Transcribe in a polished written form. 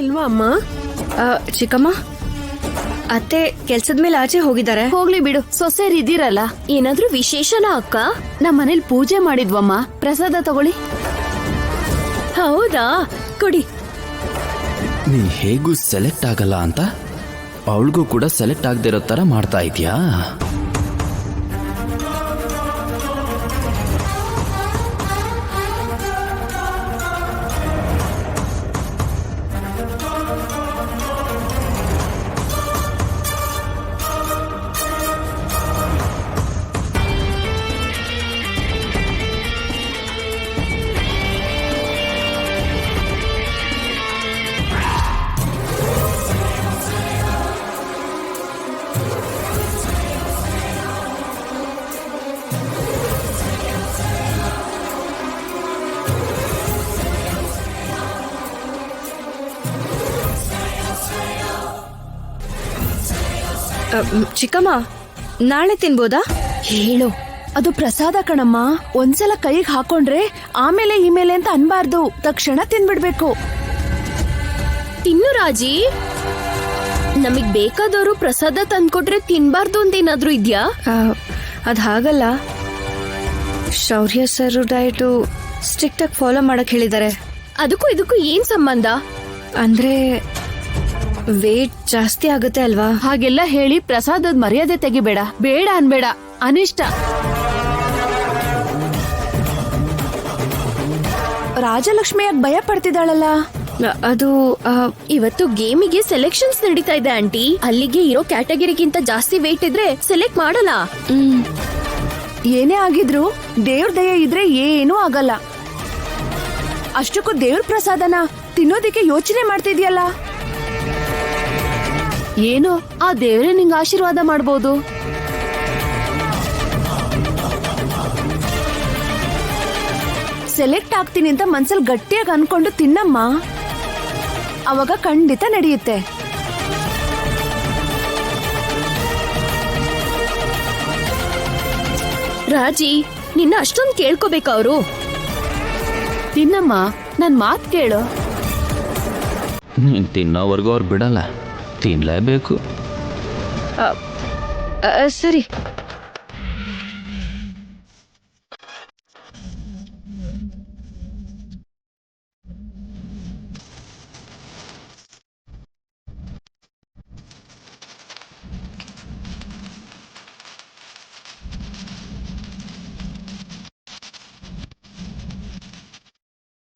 ಇಲ್ವಾ ಅಮ್ಮ? ಚಿಕ್ಕಮ್ಮ, ಅತ್ತೆ ಕೆಲ್ಸದ ಮೇಲೆ ಆಚೆ ಹೋಗಿದ್ದಾರೆ. ಹೋಗ್ಲಿ ಬಿಡು, ಸೊಸೆಯರ್ ಇದ್ದೀರಲ್ಲ. ಏನಾದ್ರೂ ವಿಶೇಷನಾ ಅಕ್ಕ? ನಮ್ಮ ಮನೇಲಿ ಪೂಜೆ ಮಾಡಿದ್ವಮ್ಮ, ಪ್ರಸಾದ ತಗೊಳ್ಳಿ. ಹೌದಾ, ಕೊಡಿ. ನೀನ್ ಹೇಗೂ ಸೆಲೆಕ್ಟ್ ಆಗಲ್ಲ ಅಂತ ಅವಳಿಗೂ ಕೂಡ ಸೆಲೆಕ್ಟ್ ಆಗದೆ ಇರೋ ತರ ಮಾಡ್ತಾ ಇದೀಯಾ? ಚಿಕ್ಕಮ್ಮ, ನಾಳೆ ತಿನ್ಬೋದಾ? ಹೇಳು, ಅದು ಪ್ರಸಾದ ಕಣಮ್ಮ. ಒಂದ್ಸಲ ಕೈಗೆ ಹಾಕೊಂಡ್ರೆ ಆಮೇಲೆ ಈಮೇಲೆ ಅಂತ ಅನ್ಬಾರ್ದು, ತಕ್ಷಣ ತಿನ್ಬಿಡ್ಬೇಕು. ತಿನ್ನು ರಾಜಿ. ನಮಗ್ ಬೇಕಾದವರು ಪ್ರಸಾದ ತಂದ್ಕೊಟ್ರೆ ತಿನ್ಬಾರ್ದು ಅಂತ ಏನಾದ್ರೂ ಇದ್ಯಾ? ಅದ್ ಹಾಗಲ್ಲ, ಶೌರ್ಯ ಸರ್ ಡಯಟ್ ಸ್ಟ್ರಿಕ್ಟ್ ಆಗಿ ಫಾಲೋ ಮಾಡಕ್ ಹೇಳಿದ್ದಾರೆ. ಅದಕ್ಕೂ ಇದಕ್ಕೂ ಏನ್ ಸಂಬಂಧ? ಅಂದ್ರೆ ವೇಟ್ ಜಾಸ್ತಿ ಆಗುತ್ತೆ ಅಲ್ವಾ? ಹಾಗೆಲ್ಲ ಹೇಳಿ ಪ್ರಸಾದದ ಮರ್ಯಾದೆ ತೆಗಿಬೇಡ. ಬೇಡ ಅನ್ಬೇಡ, ಅನಿಷ್ಟ. ರಾಜಲಕ್ಷ್ಮಿಯಾಗಿ ಭಯ ಪಡ್ತಿದ್ದಾಳಲ್ಲ. ಅದು ಇವತ್ತು ಗೇಮಿಗೆ ಸೆಲೆಕ್ಷನ್ಸ್ ನಡೀತಾ ಇದೆ ಆಂಟಿ. ಅಲ್ಲಿಗೆ ಇರೋ ಕ್ಯಾಟಗರಿಗಿಂತ ಜಾಸ್ತಿ ವೇಟ್ ಇದ್ರೆ ಸೆಲೆಕ್ಟ್ ಮಾಡಲ್ಲ. ಏನೇ ಆಗಿದ್ರು ದೇವ್ರ ದಯೆ ಇದ್ರೆ ಏನೂ ಆಗಲ್ಲ. ಅಷ್ಟಕ್ಕೂ ದೇವ್ರ ಪ್ರಸಾದನ ತಿನ್ನೋದಿಕ್ಕೆ ಯೋಚನೆ ಮಾಡ್ತಿದ್ಯಲ್ಲ. ಏನೋ ಆ ದೇವ್ರೇ ನಿಂಗೆ ಆಶೀರ್ವಾದ ಮಾಡ್ಬೋದು. ಸೆಲೆಕ್ಟ್ ಆಗ್ತೀನಿ ಅಂತ ಮನ್ಸಲ್ಲಿ ಗಟ್ಟಿಯಾಗಿ ಅನ್ಕೊಂಡು ತಿನ್ನಮ್ಮ, ಅವಾಗ ಖಂಡಿತ ನಡೆಯುತ್ತೆ. ರಾಜಿ, ನಿನ್ನ ಅಷ್ಟೊಂದು ಕೇಳ್ಕೋಬೇಕ ಅವರು? ತಿನ್ನಮ್ಮ, ನನ್ ಮಾತ್ ಕೇಳು. ನೀನ್ ತಿನ್ನೋವರೆಗೂ ಅವ್ರು ಬಿಡಲ್ಲ, ತಿನ್ಲೇಬೇಕು. ಸರಿ,